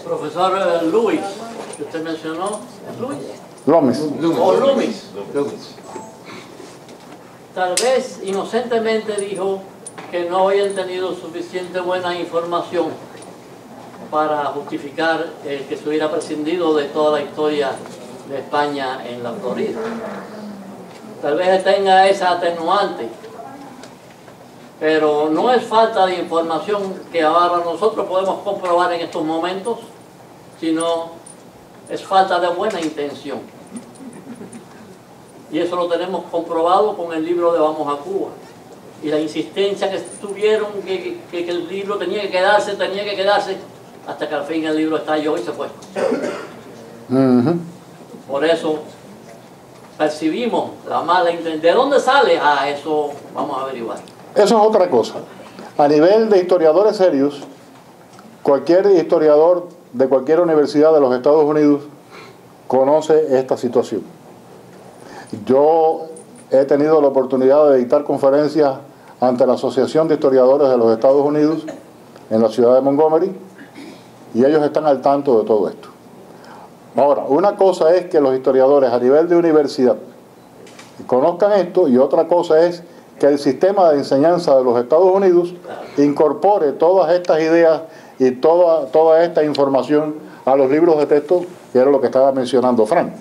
Profesor Lewis, que usted mencionó, ¿es Lewis? Loomis. Loomis. Tal vez inocentemente dijo que no habían tenido suficiente buena información para justificar que se hubiera prescindido de toda la historia de España en la Florida. Tal vez tenga esa atenuante, pero no es falta de información que ahora nosotros podemos comprobar en estos momentos, sino es falta de buena intención. Y eso lo tenemos comprobado con el libro de Vamos a Cuba. Y la insistencia que tuvieron que el libro tenía que quedarse, hasta que al fin el libro estalló y se fue. Por eso percibimos la mala intención. ¿De dónde sale? Eso vamos a averiguar. Eso es otra cosa. A nivel de historiadores serios, cualquier historiador de cualquier universidad de los Estados Unidos conoce esta situación. Yo he tenido la oportunidad de dictar conferencias ante la Asociación de Historiadores de los Estados Unidos en la ciudad de Montgomery, y ellos están al tanto de todo esto. Ahora, una cosa es que los historiadores a nivel de universidad conozcan esto, y otra cosa es que el sistema de enseñanza de los Estados Unidos incorpore todas estas ideas y toda esta información a los libros de texto, que era lo que estaba mencionando Frank.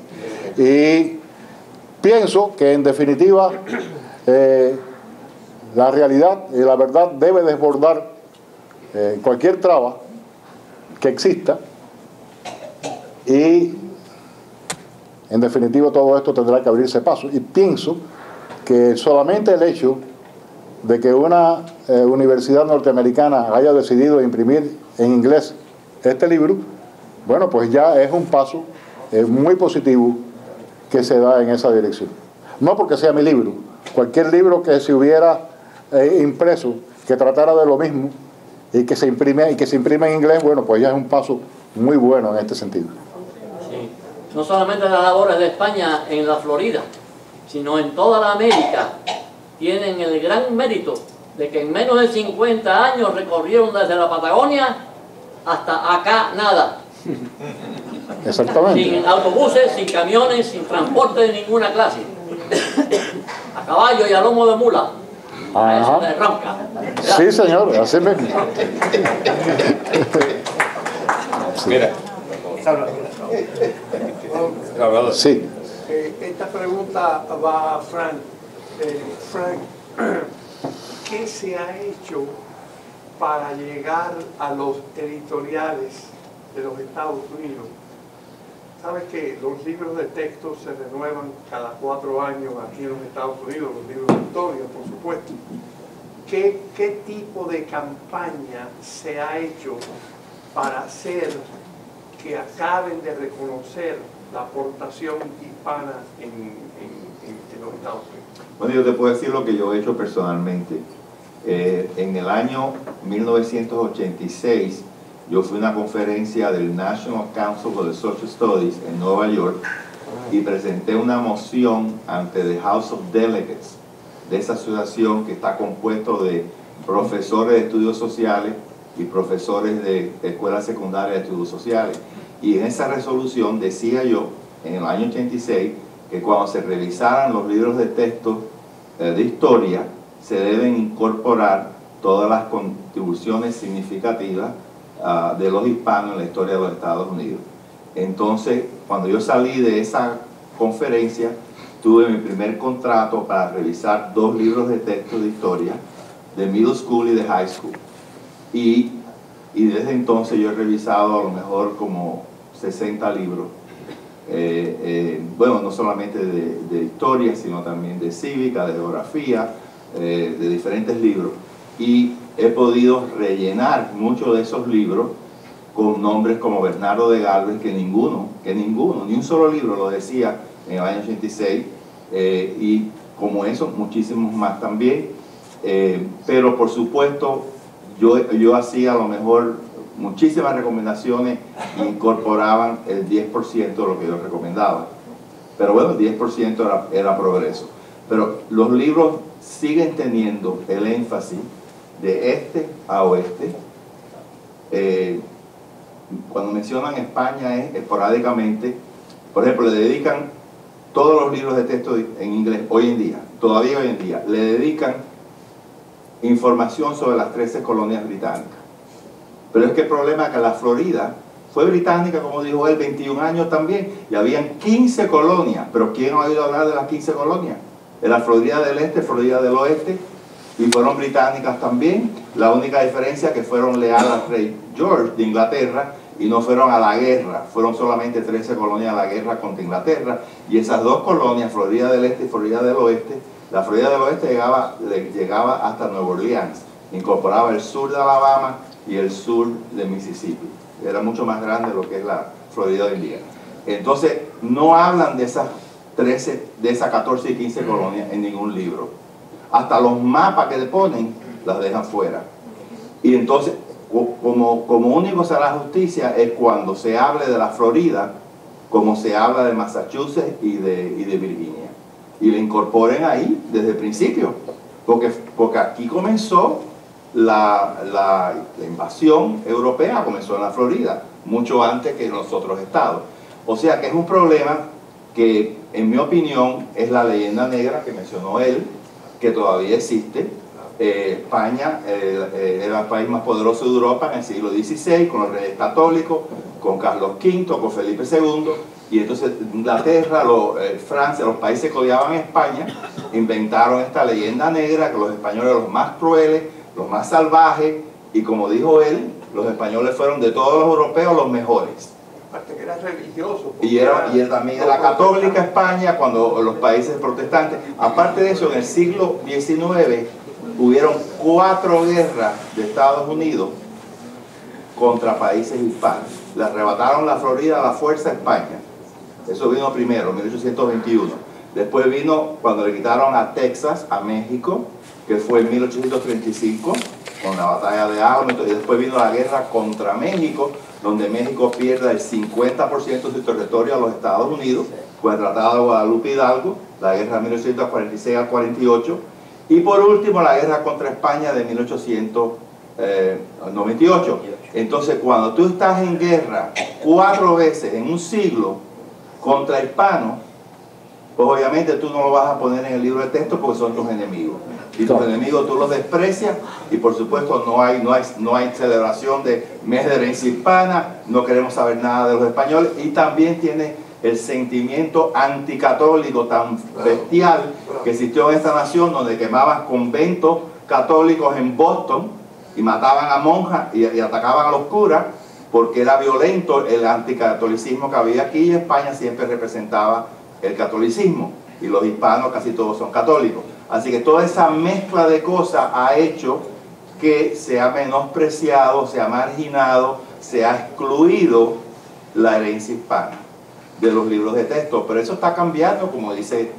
Y pienso que en definitiva la realidad y la verdad debe desbordar cualquier traba que exista, y en definitiva todo esto tendrá que abrirse paso. Y pienso que solamente el hecho de que una universidad norteamericana haya decidido imprimir en inglés este libro, bueno, pues ya es un paso muy positivo que se da en esa dirección. No porque sea mi libro, cualquier libro que se hubiera impreso, que tratara de lo mismo y que se imprime en inglés, bueno, pues ya es un paso muy bueno en este sentido. Sí. No solamente las labores de España en la Florida, sino en toda la América, tienen el gran mérito de que en menos de 50 años recorrieron desde la Patagonia hasta acá nada. Exactamente. Sin autobuses, sin camiones, sin transporte de ninguna clase. A caballo y a lomo de mula. A eso de ronca. Sí, señor, así mismo. Mira. Sí. Esta pregunta va a Frank. Frank, ¿qué se ha hecho para llegar a los editoriales de los Estados Unidos? Sabes que los libros de texto se renuevan cada 4 años aquí en los Estados Unidos, los libros de historia, por supuesto. ¿Qué tipo de campaña se ha hecho para hacer que acaben de reconocer la aportación hispana en los Estados Unidos? Bueno, yo te puedo decir lo que yo he hecho personalmente. En el año 1986, yo fui a una conferencia del National Council for the Social Studies en Nueva York y presenté una moción ante the House of Delegates de esa asociación, que está compuesto de profesores de estudios sociales y profesores de escuelas secundarias de estudios sociales. Y en esa resolución decía yo, en el año 86, que cuando se revisaran los libros de texto de historia, se deben incorporar todas las contribuciones significativas de los hispanos en la historia de los Estados Unidos. Entonces, cuando yo salí de esa conferencia, tuve mi primer contrato para revisar 2 libros de texto de historia, de middle school y de high school. Y desde entonces yo he revisado a lo mejor como 60 libros. Bueno, no solamente de historia, sino también de cívica, de geografía, de diferentes libros. Y he podido rellenar muchos de esos libros con nombres como Bernardo de Galvez, que ninguno, ni un solo libro lo decía en el año 86, y como eso, muchísimos más también. Pero por supuesto, yo hacía a lo mejor muchísimas recomendaciones que incorporaban el 10% de lo que yo recomendaba. Pero bueno, el 10% era progreso. Pero los libros siguen teniendo el énfasis de este a oeste. cuando mencionan España es esporádicamente. Por ejemplo, le dedican todos los libros de texto en inglés hoy en día, todavía hoy en día, le dedican información sobre las 13 colonias británicas. Pero es que el problema es que la Florida fue británica, como dijo él, 21 años también, y habían 15 colonias. Pero ¿quién ha oído hablar de las 15 colonias? De la Florida del Este, Florida del Oeste, y fueron británicas también. La única diferencia es que fueron leales al rey George de Inglaterra y no fueron a la guerra. Fueron solamente 13 colonias a la guerra contra Inglaterra, y esas dos colonias, Florida del Este y Florida del Oeste, la Florida del Oeste llegaba hasta Nueva Orleans, incorporaba el sur de Alabama y el sur de Mississippi. Era mucho más grande lo que es la Florida hoy en día. Entonces, no hablan de esas 13, de esas 14 y 15 colonias en ningún libro. Hasta los mapas que le ponen, las dejan fuera. Y entonces, como único será la justicia es cuando se hable de la Florida, como se habla de Massachusetts y de Virginia. Y le incorporen ahí desde el principio. Porque aquí comenzó la invasión europea, comenzó en la Florida, mucho antes que en los otros estados. O sea que es un problema que, en mi opinión, es la leyenda negra que mencionó él, que todavía existe. España era el país más poderoso de Europa en el siglo XVI, con los reyes católicos, con Carlos V, con Felipe II, y entonces Inglaterra, Francia, los países que odiaban a España, inventaron esta leyenda negra, que los españoles eran los más crueles, los más salvajes, y como dijo él, los españoles fueron de todos los europeos los mejores. Aparte que era religioso. Y él también era católica España, cuando los países protestantes. Aparte de eso, en el siglo XIX hubieron 4 guerras de Estados Unidos contra países hispanos. Le arrebataron la Florida a la fuerza a España. Eso vino primero, en 1821. Después vino cuando le quitaron a Texas, a México, que fue en 1835, con la batalla de Alamo. Y después vino la guerra contra México, donde México pierde el 50% de su territorio a los Estados Unidos, con el Tratado de Guadalupe Hidalgo, la guerra de 1846 al 48, y por último la guerra contra España de 1898. Entonces, cuando tú estás en guerra 4 veces en un siglo contra hispanos, pues obviamente tú no lo vas a poner en el libro de texto porque son tus enemigos. Y tus enemigos tú los desprecias, y por supuesto no hay celebración de mes de herencia hispana, no queremos saber nada de los españoles, y también tiene el sentimiento anticatólico tan bestial que existió en esta nación, donde quemaban conventos católicos en Boston y mataban a monjas y atacaban a los curas, porque era violento el anticatolicismo que había aquí, y España siempre representaba el catolicismo, y los hispanos casi todos son católicos. Así que toda esa mezcla de cosas ha hecho que se ha menospreciado, se ha marginado, se ha excluido la herencia hispana de los libros de texto. Pero eso está cambiando, como dice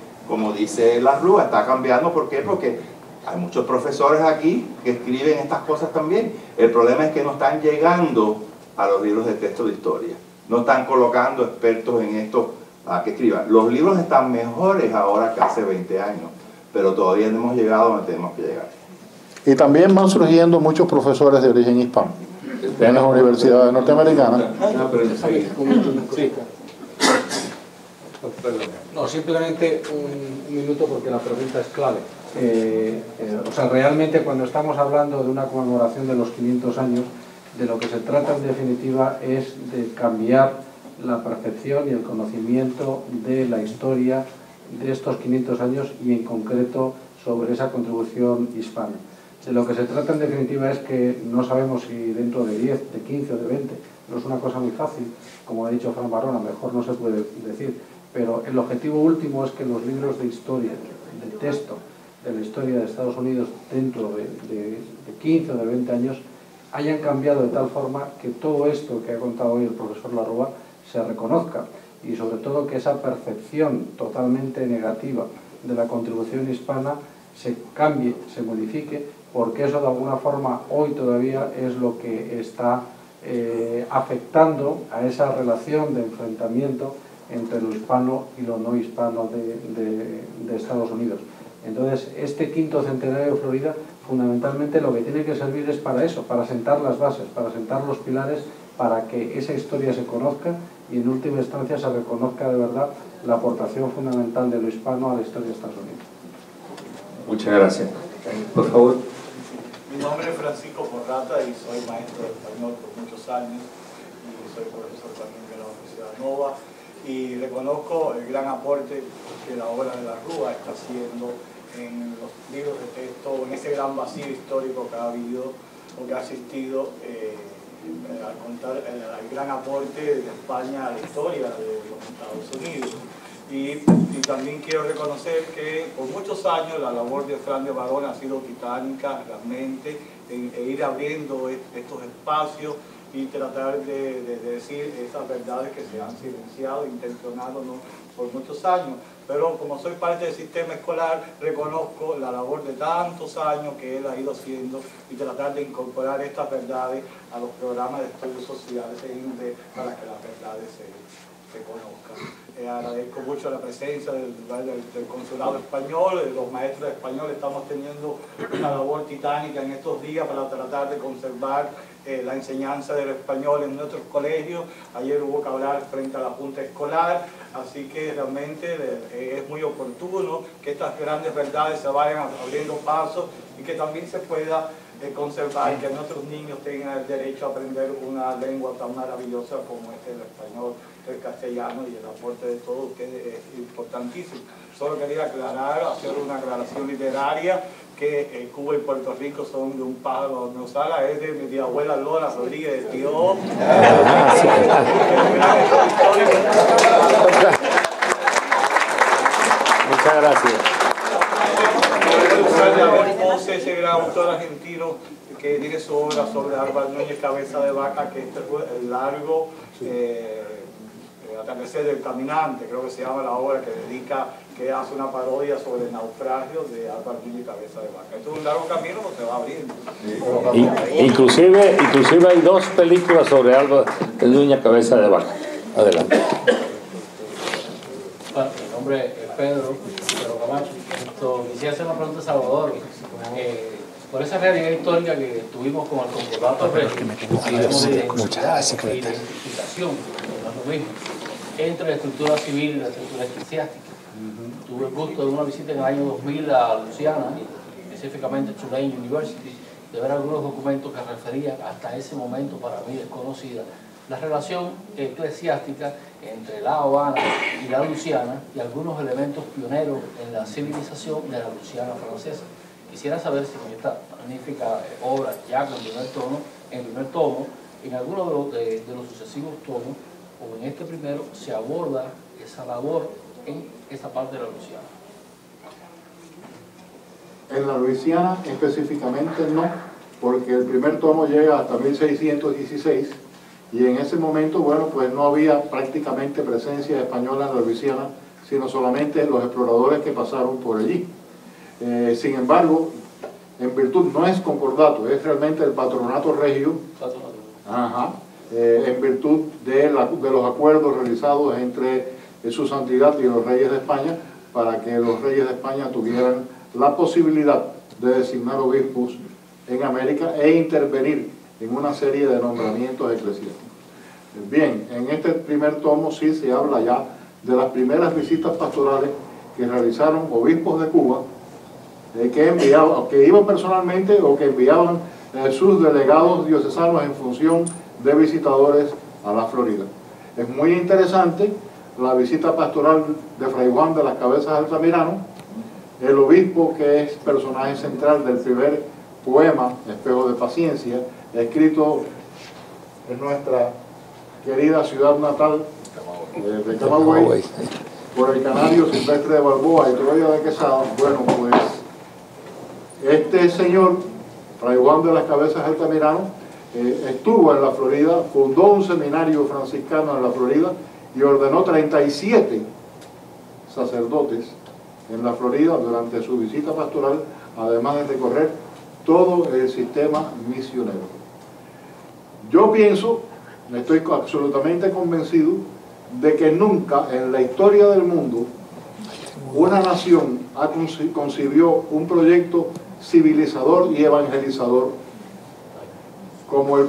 la Rúa, está cambiando. ¿Por qué? Porque hay muchos profesores aquí que escriben estas cosas también. El problema es que no están llegando a los libros de texto de historia. No están colocando expertos en esto a que escriban. Los libros están mejores ahora que hace 20 años, pero todavía no hemos llegado donde tenemos que llegar. Y también van surgiendo muchos profesores de origen hispano en las universidades norteamericanas. No, simplemente un minuto porque la pregunta es clave. O sea, realmente cuando estamos hablando de una conmemoración de los 500 años, de lo que se trata en definitiva es de cambiar la percepción y el conocimiento de la historia de estos 500 años y en concreto sobre esa contribución hispana. De lo que se trata en definitiva es que no sabemos si dentro de 10, de 15 o de 20, no es una cosa muy fácil, como ha dicho Fran Barona, mejor no se puede decir, pero el objetivo último es que los libros de historia, de texto de la historia de Estados Unidos dentro de 15 o de 20 años hayan cambiado de tal forma que todo esto que ha contado hoy el profesor Larrua se reconozca, y sobre todo que esa percepción totalmente negativa de la contribución hispana se cambie, se modifique, porque eso de alguna forma hoy todavía es lo que está afectando a esa relación de enfrentamiento entre lo hispano y lo no hispano de Estados Unidos. Entonces, este quinto centenario de Florida, fundamentalmente lo que tiene que servir es para eso, para sentar las bases, para sentar los pilares para que esa historia se conozca y en última instancia se reconozca de verdad la aportación fundamental de lo hispano a la historia de Estados Unidos. Muchas gracias. Por favor. Mi nombre es Francisco Porrata y soy maestro de español por muchos años y soy profesor también de la Universidad Nova, y reconozco el gran aporte que la obra de la Rúa está haciendo en los libros de texto, en ese gran vacío histórico que ha habido o que ha existido al contar el gran aporte de España a la historia de los Estados Unidos. Y también quiero reconocer que por muchos años la labor de Fran de Barón ha sido titánica realmente en ir abriendo estos espacios y tratar de decir esas verdades que se han silenciado, intencionándonos por muchos años. Pero como soy parte del sistema escolar, reconozco la labor de tantos años que él ha ido haciendo y tratar de incorporar estas verdades a los programas de estudios sociales para que las verdades se conozcan. Agradezco mucho la presencia del consulado español, de los maestros de español. Estamos teniendo una labor titánica en estos días para tratar de conservar la enseñanza del español en nuestros colegios. Ayer hubo que hablar frente a la Junta Escolar, así que realmente es muy oportuno que estas grandes verdades se vayan abriendo pasos y que también se pueda conservar, que nuestros niños tengan el derecho a aprender una lengua tan maravillosa como es el español, el castellano, y el aporte de todos ustedes es importantísimo. Solo quería aclarar, hacer una aclaración literaria, que Cuba y Puerto Rico son de un pájaro no sala, es de mi abuela Lola Rodríguez de Tío. Muchas gracias. Ese gran autor argentino que tiene su obra sobre Álvaro Núñez Cabeza de Vaca, que este fue el largo atardecer del caminante, creo que se llama la obra, que hace una parodia sobre el naufragio de Álvaro Núñez Cabeza de Vaca. Esto es un largo camino que se va abriendo. Inclusive hay dos películas sobre Álvaro Núñez Cabeza de Vaca. Adelante. Bueno, mi nombre es Pedro Camacho. Quisiera hacer una pregunta a Salvador. Por esa realidad histórica que tuvimos con el Concordato de identificación, no es lo mismo, entre la estructura civil y la estructura eclesiástica. Tuve el gusto de una visita en el año 2000 a Luisiana, específicamente a Tulane University, de ver algunos documentos que referían hasta ese momento, para mí desconocida, la relación eclesiástica entre La Habana y la Luisiana y algunos elementos pioneros en la civilización de la Luisiana francesa. Quisiera saber si en esta magnífica obra, ya con el primer tomo, en alguno de los sucesivos tomos, o en este primero, se aborda esa labor en esa parte de la Luisiana. En la Luisiana específicamente no, porque el primer tomo llega hasta 1616 y en ese momento, bueno, pues no había prácticamente presencia española en la Luisiana, sino solamente los exploradores que pasaron por allí. Sin embargo, en virtud, no es concordato, es realmente el patronato regio, en virtud de los acuerdos realizados entre su santidad y los reyes de España, para que los reyes de España tuvieran la posibilidad de designar obispos en América e intervenir en una serie de nombramientos eclesiásticos. Bien, en este primer tomo sí se habla ya de las primeras visitas pastorales que realizaron obispos de Cuba, que iban personalmente o que enviaban sus delegados diocesanos en función de visitadores a la Florida. Es muy interesante la visita pastoral de Fray Juan de las Cabezas Altamirano, el obispo que es personaje central del primer poema, Espejo de Paciencia, escrito en nuestra querida ciudad natal de Camagüey, por el canario Silvestre de Balboa y Troya de Quesada. Bueno, pues este señor, Fray Juan de las Cabezas Altamirano, estuvo en la Florida, fundó un seminario franciscano en la Florida y ordenó 37 sacerdotes en la Florida durante su visita pastoral, además de recorrer todo el sistema misionero. Yo pienso, estoy absolutamente convencido, de que nunca en la historia del mundo una nación concibió un proyecto civilizador y evangelizador como el